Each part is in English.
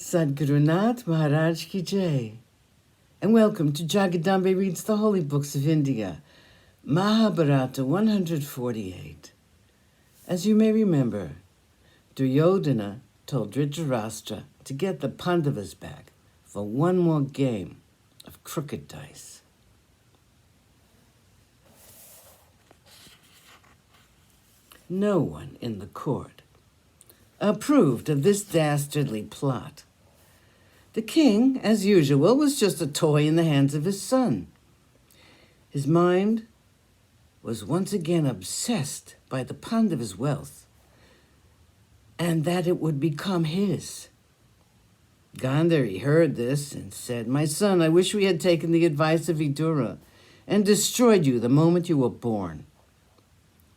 Sadhguru Nath Maharaj Ki Jai, and welcome to Jagadambe Reads the Holy Books of India, Mahabharata 148. As you may remember, Duryodhana told Dhritarashtra to get the Pandavas back for one more game of crooked dice. No one in the court approved of this dastardly plot. The king, as usual, was just a toy in the hands of his son. His mind was once again obsessed by the Pandavas' wealth, and that it would become his. Gandhari heard this and said, "My son, I wish we had taken the advice of Vidura and destroyed you the moment you were born.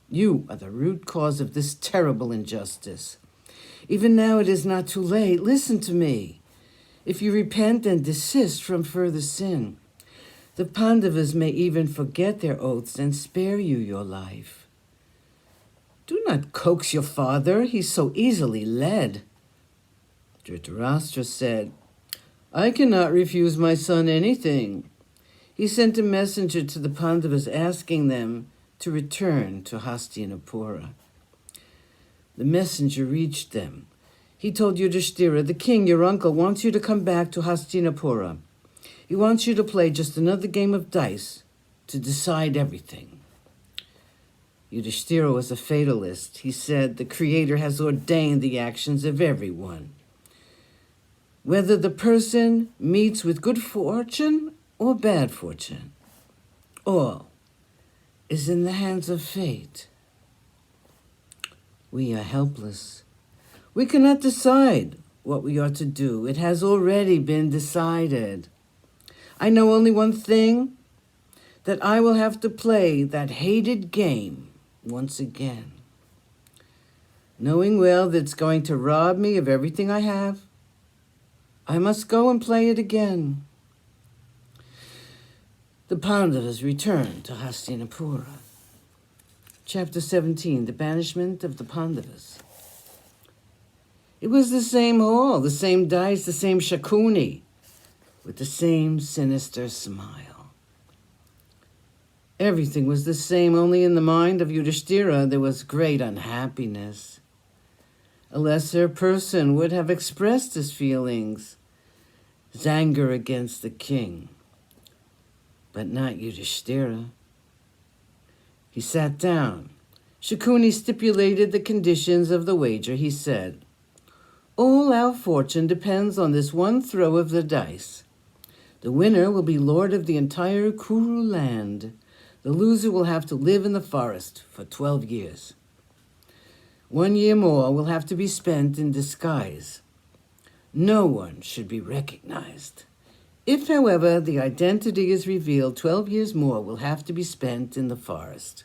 You are the root cause of this terrible injustice. Even now it is not too late. Listen to me. If you repent and desist from further sin, the Pandavas may even forget their oaths and spare you your life. Do not coax your father. He's so easily led." Dhritarashtra said, "I cannot refuse my son anything." He sent a messenger to the Pandavas asking them to return to Hastinapura. The messenger reached them. He told Yudhishthira, "The king, your uncle, wants you to come back to Hastinapura. He wants you to play just another game of dice to decide everything." Yudhishthira was a fatalist. He said, "The Creator has ordained the actions of everyone. Whether the person meets with good fortune or bad fortune, all is in the hands of fate. We are helpless. We cannot decide what we are to do. It has already been decided. I know only one thing, that I will have to play that hated game once again. Knowing well that it's going to rob me of everything I have, I must go and play it again." The Pandavas returned to Hastinapura. Chapter 17, the banishment of the Pandavas. It was the same hall, the same dice, the same Shakuni, with the same sinister smile. Everything was the same, only in the mind of Yudhishthira there was great unhappiness. A lesser person would have expressed his feelings, his anger against the king, but not Yudhishthira. He sat down. Shakuni stipulated the conditions of the wager. He said, "All our fortune depends on this one throw of the dice. The winner will be lord of the entire Kuru land. The loser will have to live in the forest for 12 years. 1 year more will have to be spent in disguise. No one should be recognized. If, however, the identity is revealed, 12 years more will have to be spent in the forest."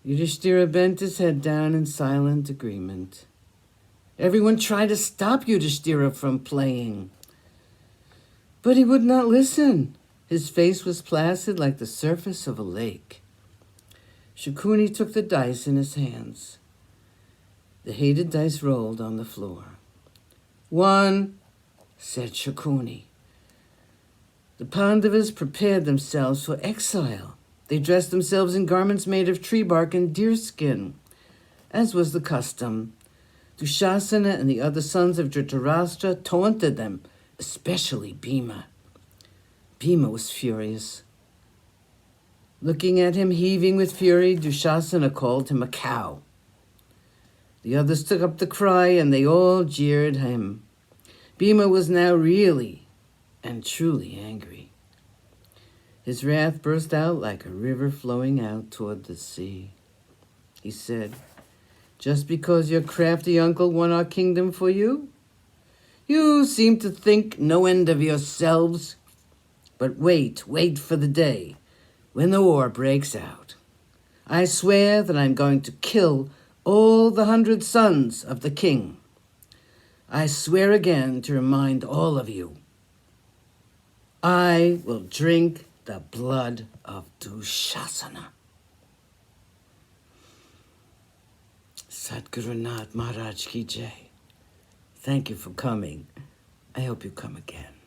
Yudhishthira bent his head down in silent agreement. Everyone tried to stop Yudhishthira from playing, but he would not listen. His face was placid like the surface of a lake. Shakuni took the dice in his hands. The hated dice rolled on the floor. "1," said Shakuni. The Pandavas prepared themselves for exile. They dressed themselves in garments made of tree bark and deerskin, as was the custom. Dushasana and the other sons of Dhritarashtra taunted them, especially Bhima. Bhima was furious. Looking at him, heaving with fury, Dushasana called him a cow. The others took up the cry, and they all jeered him. Bhima was now really and truly angry. His wrath burst out like a river flowing out toward the sea. He said, "Just because your crafty uncle won our kingdom for you? You seem to think no end of yourselves. But wait for the day when the war breaks out. I swear that I'm going to kill all the 100 sons of the king. I swear again to remind all of you, I will drink the blood of Dushasana." Sadhguru Nath Maharaj Ki Jai. Thank you for coming. I hope you come again.